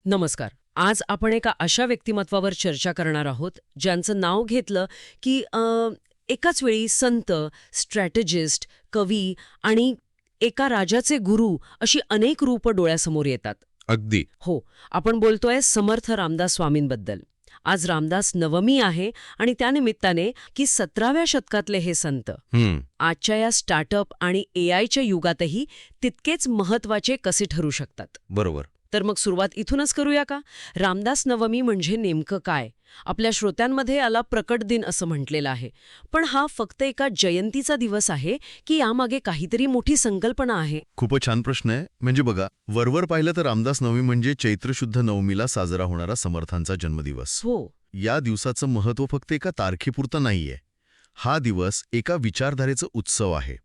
नमस्कार. आज आपण एका अशा व्यक्तिमत्वावर चर्चा करणार आहोत ज्यांचं नाव घेतलं की एकाच वेळी संत, स्ट्रॅटेजिस्ट, कवी आणि एका राजाचे गुरु अशी अनेक रूपं डोळ्यासमोर येतात. अगदी. हो, आपण बोलतोय समर्थ रामदास स्वामींबद्दल. आज रामदास नवमी आहे आणि त्यानिमित्ताने की 17व्या शतकातले हे संत आजच्या या स्टार्टअप आणि एआयच्या युगातही तितकेच महत्वाचे कसे ठरू शकतात. बरोबर. तर मग सुरुवात इथूनच करूया का? रामदास नवमी म्हणजे नेमकं काय? आपल्या श्रोत्यांमध्ये याला प्रकट दिन असं म्हटलेलं आहे. पण हा फक्त एका जयंतीचा दिवस आहे की यामागे काहीतरी मोठी संकल्पना आहे? खूपच छान प्रश्न आहे. म्हणजे बघा, वरवर पाहिलं तर रामदास नवमी म्हणजे चैत्र शुद्ध नवमीला साजरा होणारा समर्थांचा जन्मदिवस. हो. या दिवसाचं महत्त्व फक्त एका तारखेपुरतं नाहीये. हा दिवस एका विचारधारेचं उत्सव आहे.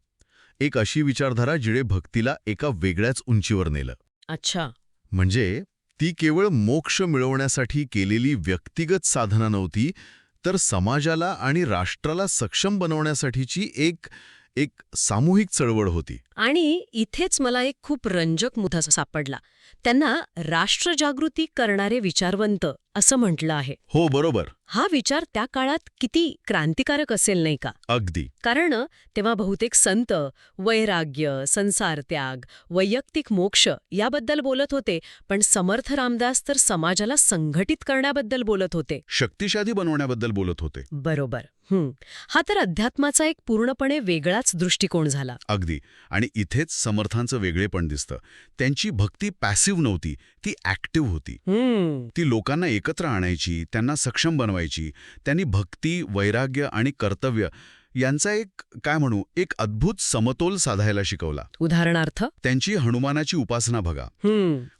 एक अशी विचारधारा जिने भक्तीला एका वेगळ्याच उंचीवर नेलं. अच्छा. म्हणजे ती केवळ मोक्ष मिळवण्यासाठी केलेली व्यक्तिगत साधना नव्हती, तर समाजाला आणि राष्ट्राला सक्षम बनवण्यासाठीची एक एक सामूहिक चळवळ होती. आणि इथेच मला एक खूप रंजक मुद्दा सापडला. त्यांना राष्ट्रजागृती करणारे विचारवंत असं म्हटलं आहे. हो, बरोबर. हा विचार त्या काळात किती क्रांतिकारक असेल नाही का? अगदी. कारण तेव्हा बहुतेक संत वैराग्य, संसार त्याग, वैयक्तिक मोक्ष याबद्दल बोलत होते, पण समर्थ रामदास तर समाजाला संघटित करण्याबद्दल बोलत होते. शक्तिशाली बनवण्याबद्दल बोलत होते. बरोबर. हा तर अध्यात्माचा एक पूर्णपणे वेगळाच दृष्टिकोन झाला. अगदी. आणि इथेच समर्थांचं वेगळेपण दिसतं. त्यांची भक्ती पॅसिव्ह नव्हती, ती ॲक्टिव्ह होती. ती लोकांना एकत्र आणायची, त्यांना सक्षम बनवायची. त्यांनी भक्ती, वैराग्य आणि कर्तव्य यांचा एक अद्भुत समतोल साधायला शिकवला. उदाहरणार्थ त्यांची हनुमानाची उपासना बघा.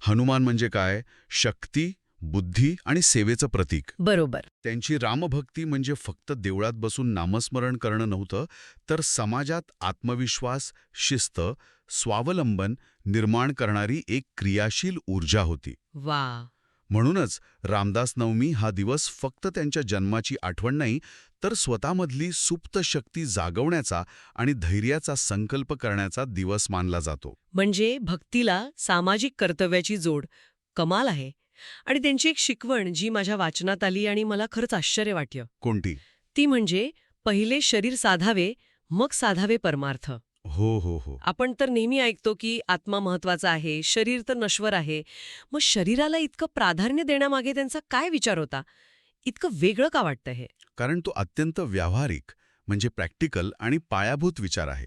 हनुमान म्हणजे काय? शक्ती, बुद्धी आणि सेवेचं प्रतीक. बरोबर. त्यांची रामभक्ती म्हणजे फक्त देवळात बसून नामस्मरण करणं नव्हतं, तर समाजात आत्मविश्वास, शिस्त, स्वावलंबन निर्माण करणारी एक क्रियाशील ऊर्जा होती. वा. म्हणूनच रामदास नवमी हा दिवस फक्त त्यांच्या जन्माची आठवण नाही, तर स्वतःमधली सुप्त शक्ती जागवण्याचा आणि धैर्याचा संकल्प करण्याचा दिवस मानला जातो. म्हणजे भक्तीला सामाजिक कर्तव्याची जोड. कमाल आहे. आणि त्यांची एक शिकवण जी माझ्या वाचनात आली आणि मला खरंच आश्चर्य वाटलं. कोणती? ती म्हणजे पहिले शरीर साधावे, मग साधावे परमार्थ. हो हो हो. आपण तर नेहमी ऐकतो की आत्मा महत्वाचा आहे, शरीर तर नश्वर आहे. मग शरीराला इतकं प्राधान्य देण्यामागे त्यांचा काय विचार होता? इतकं वेगळं का वाटतं हे? कारण तो अत्यंत व्यावहारिक म्हणजे प्रॅक्टिकल आणि पायाभूत विचार आहे.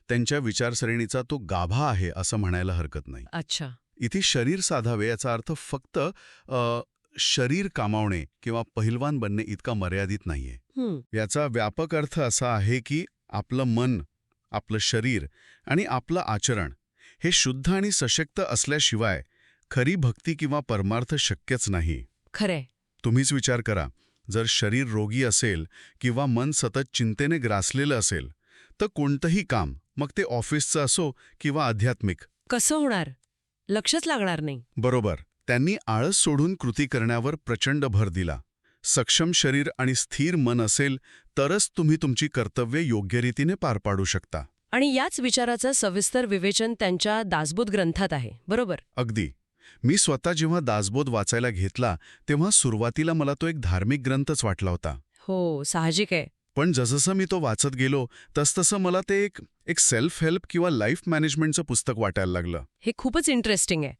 त्यांच्या विचारसरणीचा तो गाभा आहे असं म्हणायला हरकत नाही. अच्छा. इथे शरीर साधावे याचा अर्थ फक्त शरीर कामावणे किंवा पहिलवान बनणे इतका मर्यादित नाहीये. याचा व्यापक अर्थ असा आहे की आपलं मन, आपलं शरीर आणि आपलं आचरण हे शुद्ध आणि सशक्त असल्याशिवाय खरी भक्ती किंवा परमार्थ शक्यच नाही. खरंय. तुम्हीच विचार करा, जर शरीर रोगी असेल किंवा मन सतत चिंतेने ग्रासलेलं असेल तर कोणतंही काम, मग ते ऑफिसचं असो किंवा आध्यात्मिक, कसं होणार? लक्षच लागणार नाही. बरोबर. त्यांनी आळस सोडून कृती करण्यावर प्रचंड भर दिला. सक्षम शरीर आणि स्थिर मन असेल तरच तुम्ही तुमची कर्तव्ये योग्य रीतीने पार पाडू शकता. आणि याच विचाराचं सविस्तर विवेचन त्यांच्या दासबोध ग्रंथात आहे, बरोबर? अगदी. मी स्वतः जेव्हा दासबोध वाचायला घेतला तेव्हा सुरुवातीला मला तो एक धार्मिक ग्रंथच वाटला होता. हो, साहजिक आहे. पण जसजसं मी तो वाचत गेलो तसतसं मला ते एक सेल्फ हेल्प किंवा लाईफ मॅनेजमेंटचं पुस्तक वाटायला लागलं. हे खूपच इंटरेस्टिंग आहे.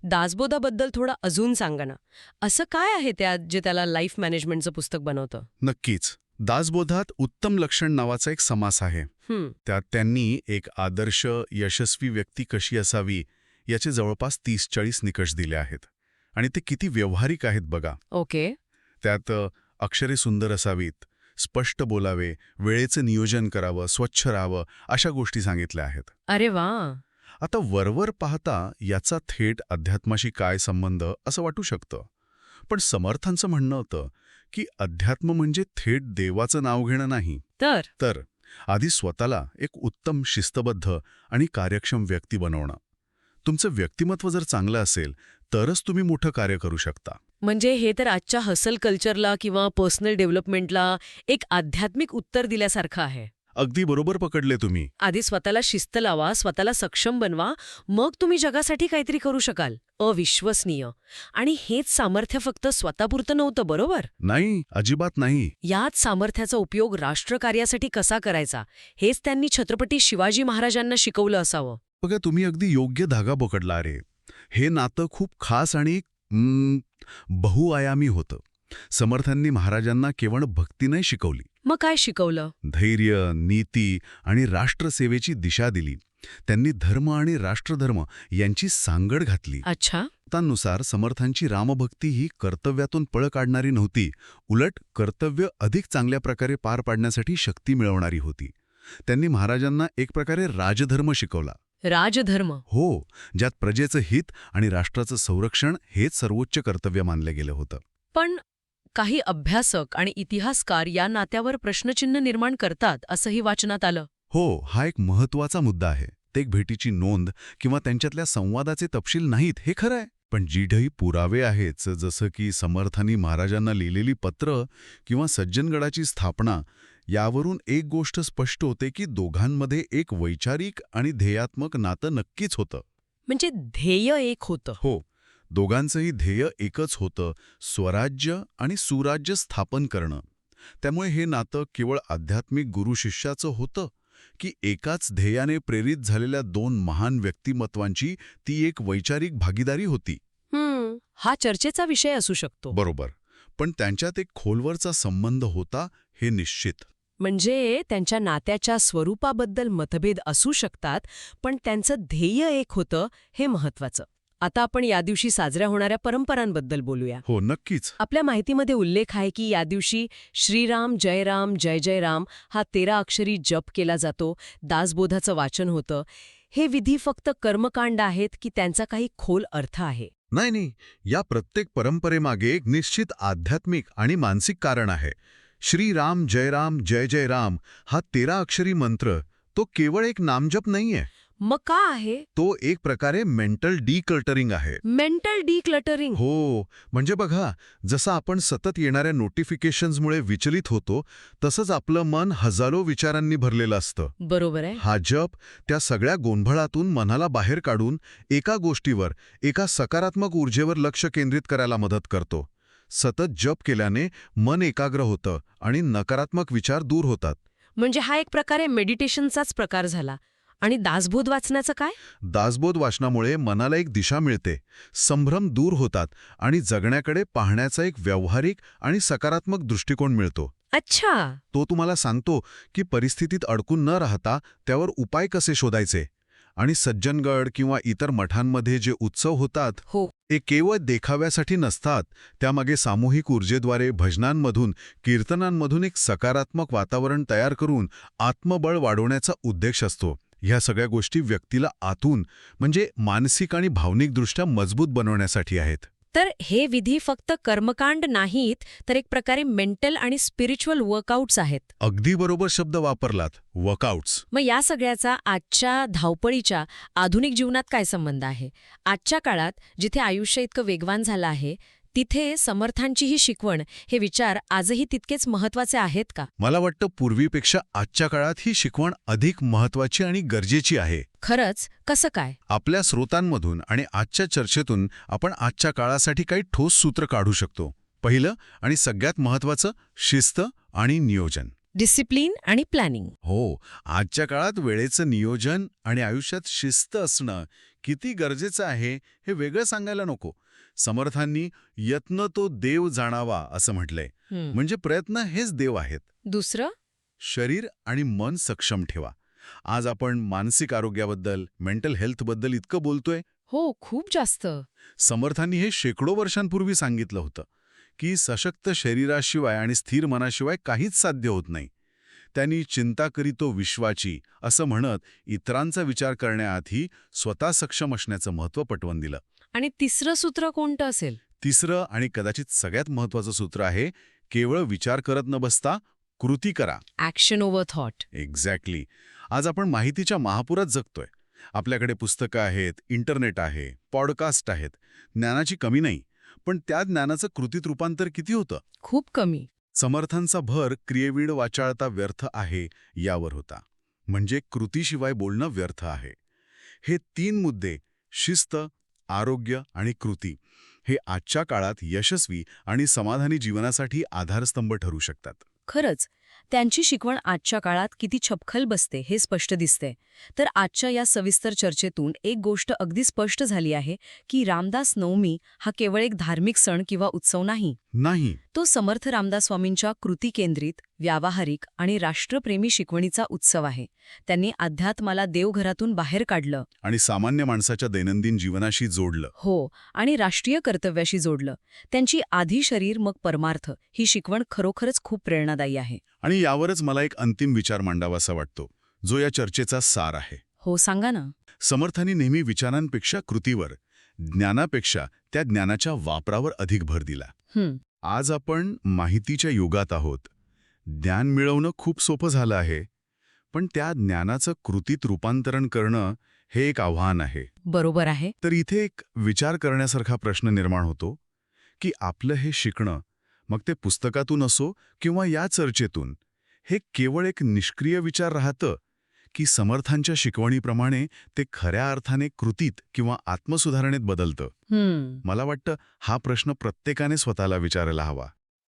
दासबोधाबद्दल थोडं अजून सांगा ना. असं काय आहे त्यात जे त्याला लाईफ मॅनेजमेंटचं पुस्तक बनवतं? नक्कीच. दासबोधात उत्तम लक्षण नावाचा एक समास आहे. त्यात त्यांनी एक आदर्श, यशस्वी व्यक्ती कशी असावी याचे जवळपास 30-40 निकष दिले आहेत. आणि ते किती व्यावहारिक आहेत बघा. ओके. त्यात अक्षरे सुंदर असावीत, स्पष्ट बोलावे, वेळेचं नियोजन करावं, स्वच्छ राहावं, अशा गोष्टी सांगितल्या आहेत. अरे वा. आता वरवर पाहता याचा थेट अध्यात्माशी काय संबंध असं वाटू शकतं. पण समर्थांचं म्हणणं होतं की अध्यात्म म्हणजे थेट देवाचं नाव घेणं नाही, तर आधी स्वतःला एक उत्तम, शिस्तबद्ध आणि कार्यक्षम व्यक्ती बनवणं. तुमचं व्यक्तिमत्व जर चांगलं असेल तरच तुम्ही मोठं कार्य करू शकता. म्हणजे हे तर आजच्या हसल कल्चरला किंवा पर्सनल डेव्हलपमेंटला एक आध्यात्मिक उत्तर दिल्यासारखं आहे. अगदी बरोबर पकडले तुम्ही. आधी स्वतःला शिस्त लावा, स्वतःला सक्षम बनवा, मग तुम्ही जगासाठी काहीतरी करू शकाल. अविश्वसनीय. आणि हेच सामर्थ्य फक्त स्वतःपुरतं नव्हतं, बरोबर? नाही, अजिबात नाही. याच सामर्थ्याचा उपयोग राष्ट्रकार्यासाठी कसा करायचा हेच त्यांनी छत्रपती शिवाजी महाराजांना शिकवलं असावं. बघा, तुम्ही अगदी योग्य धागा पकडला रे. हे नातं खूप खास आणि बहुआयामी होतं. समर्थांनी महाराजांना केवळ भक्ती नाही शिकवली, मग काय शिकवलं? धैर्य, नीती आणि राष्ट्रसेवेची दिशा दिली. त्यांनी धर्म आणि राष्ट्रधर्म यांची सांगड घातली. अच्छा. त्यानुसार समर्थांची रामभक्ती ही कर्तव्यातून पळ काढणारी नव्हती, उलट कर्तव्य अधिक चांगल्या प्रकारे पार पाडण्यासाठी शक्ती मिळवणारी होती. त्यांनी महाराजांना एक प्रकारे राजधर्म शिकवला. राजधर्म. हो, ज्यात प्रजेचं हित आणि राष्ट्राचं संरक्षण हेच सर्वोच्च कर्तव्य मानलं गेलं होतं. पण काही अभ्यासक आणि इतिहासकार या नात्यावर प्रश्नचिन्ह निर्माण करतात असंही वाचनात आलं. हो, हा एक महत्त्वाचा मुद्दा आहे. ते भेटीची नोंद किंवा त्यांच्यातल्या संवादाचे तपशील नाहीत, हे खरं आहे. पण जिढही पुरावे आहेत, जसं की समर्थांनी महाराजांना लिहिलेली पत्र किंवा सज्जनगडाची स्थापना, यावरून एक गोष्ट स्पष्ट होते की दोघांमध्ये एक वैचारिक आणि ध्येयात्मक नातं नक्कीच होतं. म्हणजे ध्येय एक होतं. हो, दोघांचंही ध्येय एकच होतं, स्वराज्य आणि सुराज्य स्थापन करणं. त्यामुळे हे नातं केवळ आध्यात्मिक गुरु-शिष्याचं होतं की एकाच ध्येयाने प्रेरित झालेल्या दोन महान व्यक्तिमत्वांची ती एक वैचारिक भागीदारी होती. हा चर्चेचा विषय असू शकतो. बरोबर. पण त्यांच्यात एक खोलवरचा संबंध होता, हे निश्चित. म्हणजे त्यांच्या नात्याच्या स्वरूपाबद्दल मतभेद असू शकतात, पण त्यांचं ध्येय एक होतं, हे महत्वाचं. आता आपण या दिवशी साजऱ्या होणाऱ्या परंपरांबद्दल बोलूया. हो, नक्कीच. आपल्या माहितीमध्ये उल्लेख आहे की या दिवशी श्रीराम जय राम जय जय राम हा 13 अक्षरी जप केला जातो, दासबोधाचं वाचन होतं. हे विधी फक्त कर्मकांड आहेत की त्यांचा काही खोल अर्थ आहे? नाही, या प्रत्येक परंपरेमागे एक निश्चित आध्यात्मिक आणि मानसिक कारण आहे. श्रीराम जय जय राम हा 13 अक्षरी मंत्र तो केवळ एक नामजप नाहीये. मग का आहे? तो एक प्रकारे मेंटल डिक्लटरिंग आहे. Mental decluttering? हो, म्हणजे बघा, जसं आपण सतत येणाऱ्या नोटिफिकेशन्समुळे विचलित होतो, तसंच आपलं मन हजारो विचारांनी भरलेलं असतं. बरोबर आहे. हा जप त्या सगळ्या गोंधळातून मनाला बाहेर काढून एका गोष्टीवर, एका सकारात्मक ऊर्जेवर लक्ष केंद्रित करायला मदत करतो. सतत जप केल्याने मन एकाग्र होतं आणि नकारात्मक विचार दूर होतात. म्हणजे हा एक प्रकारे मेडिटेशनचाच प्रकार झाला. आणि दासबोध वाचण्याचं काय? दासबोध वाचनामुळे मनाला एक दिशा मिळते, संभ्रम दूर होतात आणि जगण्याकडे पाहण्याचा एक व्यावहारिक आणि सकारात्मक दृष्टिकोन मिळतो. अच्छा. तो तुम्हाला सांगतो की परिस्थितीत अडकून न राहता त्यावर उपाय कसे शोधायचे. आणि सज्जनगड किंवा इतर मठांमध्ये जे उत्सव होतात, हो, ते केवळ देखाव्यासाठी नसतात. त्यामागे सामूहिक ऊर्जेद्वारे भजनांमधून, कीर्तनांमधून एक सकारात्मक वातावरण तयार करून आत्मबळ वाढवण्याचा उद्देश असतो. ह्या सगळ्या गोष्टी व्यक्तीला आतून म्हणजे मानसिक आणि भावनिकदृष्ट्या मजबूत बनवण्यासाठी आहेत. तर हे विधी फक्त कर्मकांड नाहीत, तर एक प्रकारे मेंटल आणि स्पिरिच्युअल वर्कआउट्स आहेत. अगदी बरोबर शब्द वापरलात, वर्कआउट्स. मग या सगळ्याचा आजच्या धावपळीच्या आधुनिक जीवनात काय संबंध आहे? आजच्या काळात जिथे आयुष्य इतकं वेगवान झालं आहे, तिथे समर्थांची ही शिकवण, हे विचार आजही तितकेच महत्वाचे आहेत का? मला वाटतं पूर्वीपेक्षा आजच्या काळात ही शिकवण अधिक महत्वाची आणि गरजेची आहे. खरंच? कसं काय? आपल्या स्रोतांमधून आणि आजच्या चर्चेतून आपण आजच्या काळासाठी काही ठोस सूत्र काढू शकतो. पहिलं आणि सगळ्यात महत्वाचं, शिस्त आणि नियोजन. डिसिप्लिन आणि प्लॅनिंग. हो, आजच्या काळात वेळेचं नियोजन आणि आयुष्यात शिस्त असणं किती गरजेचं आहे हे वेगळं सांगायला नको. समर्थांनी यत्न तो देव जाणावा असं म्हटलंय. म्हणजे प्रयत्न हेच देव आहेत. दुसरं? शरीर आणि मन सक्षम ठेवा. आज आपण मानसिक आरोग्याबद्दल, मेंटल हेल्थबद्दल इतकं बोलतोय. हो, खूप जास्त. समर्थांनी हे शेकडो वर्षांपूर्वी सांगितलं होतं की सशक्त शरीराशिवाय आणि स्थिर मनाशिवाय काहीच साध्य होत नाही. त्यांनी चिंता करीतो विश्वाची असं म्हणत इतरांचा विचार करण्याआधी स्वतः सक्षम असण्याचं महत्त्व पटवून दिलं. आणि तिसरं सूत्र कोणतं असेल? तिसरं आणि कदाचित सगळ्यात महत्त्वाचं सूत्र आहे, केवळ विचार करत न बसता कृती करा. Action over thought. एक्झॅक्टली. आज आपण माहितीच्या महापुरात जगतोय. आपल्याकडे पुस्तकं आहेत, इंटरनेट आहे, पॉडकास्ट आहेत. ज्ञानाची कमी नाही, पण त्या ज्ञानाचं कृतीत रूपांतर किती होतं? खूप कमी. समर्थांचा भर क्रियेवीड वाचाळता व्यर्थ आहे यावर होता. म्हणजे कृतीशिवाय बोलणं व्यर्थ आहे. हे 3 मुद्दे शिस्त, आरोग्य आणि कृती हे आजच्या काळात यशस्वी आणि समाधानी जीवनासाठी आधारस्तंभ ठरू शकतात. खरंच त्यांची शिकवण आजच्या काळात किती छपखल बसते हे स्पष्ट दिसते. तर आजच्या या सविस्तर चर्चेतून एक गोष्ट अगदी स्पष्ट झाली आहे की रामदास नवमी हा केवळ एक धार्मिक सण किंवा उत्सव नाही. तो समर्थ रामदास स्वामींच्या कृती केंद्रित, व्यावहारिक आणि राष्ट्रप्रेमी शिकवणीचा उत्सव आहे. त्यांनी अध्यात्माला देवघरातून बाहेर काढलं आणि सामान्य माणसाच्या दैनंदिन जीवनाशी जोडलं. हो, आणि राष्ट्रीय कर्तव्याशी जोडलं. त्यांची आधी शरीर मग परमार्थ ही शिकवण खरोखरच खूप प्रेरणादायी आहे. आणि यावरच मला एक अंतिम विचार मांडावासा वाटतो, जो या चर्चेचा सार आहे. हो, सांगा ना. समर्थांनी नेहमी विचारांपेक्षा कृतीवर, ज्ञानापेक्षा त्या ज्ञानाच्या वापरावर अधिक भर दिला. आज आपण माहितीच्या युगात आहोत. ज्ञान मिळवणं खूप सोपं झालं आहे, पण त्या ज्ञानाचं कृतीत रूपांतरण करणं हे एक आव्हान आहे. बरोबर आहे. तर इथे एक विचार करण्यासारखा प्रश्न निर्माण होतो की आपलं हे शिकणं, मग ते पुस्तकातून असो किंवा या चर्चेतून, हे केवळ एक निष्क्रिय विचार राहतं की समर्थांच्या शिकवणीप्रमाणे ते खऱ्या अर्थाने कृतीत किंवा आत्मसुधारणेत बदलतं. मला वाटतं हा प्रश्न प्रत्येकाने स्वतःला विचारायला हवा.